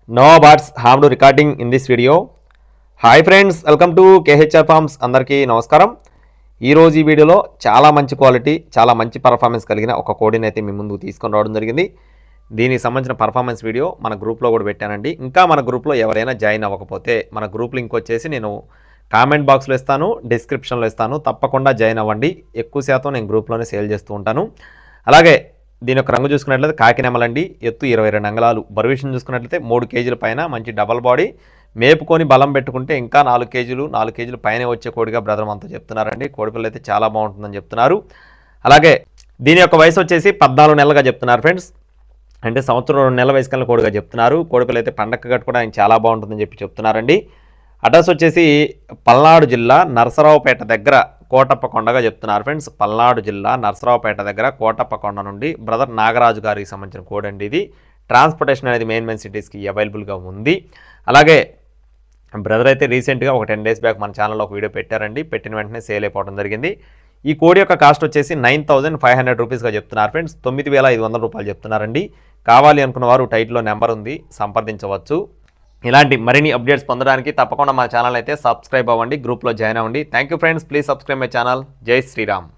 No bats harm to recording in this video. Hi friends, welcome to KHR forms. అందరికీ నమస్కారం. ఈరోజు ఈ వీడియోలో చాలా మంచి క్వాలిటీ, చాలా మంచి పర్ఫార్మెన్స్ కలిగిన ఒక కోడిని అయితే మీ ముందుకు తీసుకొని రావడం జరిగింది. దీనికి సంబంధించిన పర్ఫార్మెన్స్ వీడియో మన గ్రూప్లో కూడా పెట్టానండి. ఇంకా మన గ్రూప్లో ఎవరైనా జాయిన్ అవ్వకపోతే మన గ్రూప్ లింక్ వచ్చేసి నేను కామెంట్ బాక్స్లో ఇస్తాను, డిస్క్రిప్షన్లో ఇస్తాను. తప్పకుండా జాయిన్ అవ్వండి. ఎక్కువ శాతం నేను గ్రూప్లోనే సేల్ చేస్తూ ఉంటాను. అలాగే దీని యొక్క రంగు చూసుకున్నట్లయితే కాకినెమలండి, ఎత్తు 22 అంగుళాలు. బరువు విషయం చూసుకున్నట్లయితే 3 కేజీల పైన, మంచి డబల్ బాడీ. మేపుకొని బలం పెట్టుకుంటే ఇంకా 4 కేజీలు పైన వచ్చే కోడిగా బ్రదర్ అంతా చెప్తున్నారండి. కోడిపిల్ల అయితే చాలా బాగుంటుందని చెప్తున్నారు. అలాగే దీని యొక్క వయసు వచ్చేసి 14 నెలలుగా చెప్తున్నారు ఫ్రెండ్స్. అంటే సంవత్సరం 2 నెలల వయసు కన్నా కోడిగా చెప్తున్నారు. కోడిపిల్ల అయితే పండగ కట్టుకోవడానికి చాలా బాగుంటుందని చెప్తున్నారండి. అడ్రస్ వచ్చేసి పల్నాడు జిల్లా నరసరావుపేట దగ్గర కోటప్పకొండగా చెప్తున్నారు ఫ్రెండ్స్. పల్నాడు జిల్లా నరసరావుపేట దగ్గర కోటప్పకొండ నుండి బ్రదర్ నాగరాజు గారికి సంబంధించిన కోడ్ అండి ఇది. ట్రాన్స్పోర్టేషన్ అనేది మెయిన్ సిటీస్కి అవైలబుల్గా ఉంది. అలాగే బ్రదర్ అయితే రీసెంట్గా ఒక 10 డేస్ బ్యాక్ మన ఛానల్లో ఒక వీడియో పెట్టారండి. పెట్టిన వెంటనే సేల్ అయిపోవడం జరిగింది. ఈ కోడి యొక్క కాస్ట్ వచ్చేసి 9500 రూపీస్గా చెప్తున్నారు ఫ్రెండ్స్. 9500 రూపాయలు చెప్తున్నారండి. కావాలి అనుకున్న వారు టైటిల్లో నెంబర్ ఉంది, సంప్రదించవచ్చు. ఇలాంటి మరిన్ని అప్డేట్స్ పొందడానికి తప్పకుండా మా ఛానల్ అయితే సబ్స్క్రైబ్ అవ్వండి, గ్రూప్లో జాయిన్ అవ్వండి. Thank you friends, please subscribe my channel. జై శ్రీరామ్.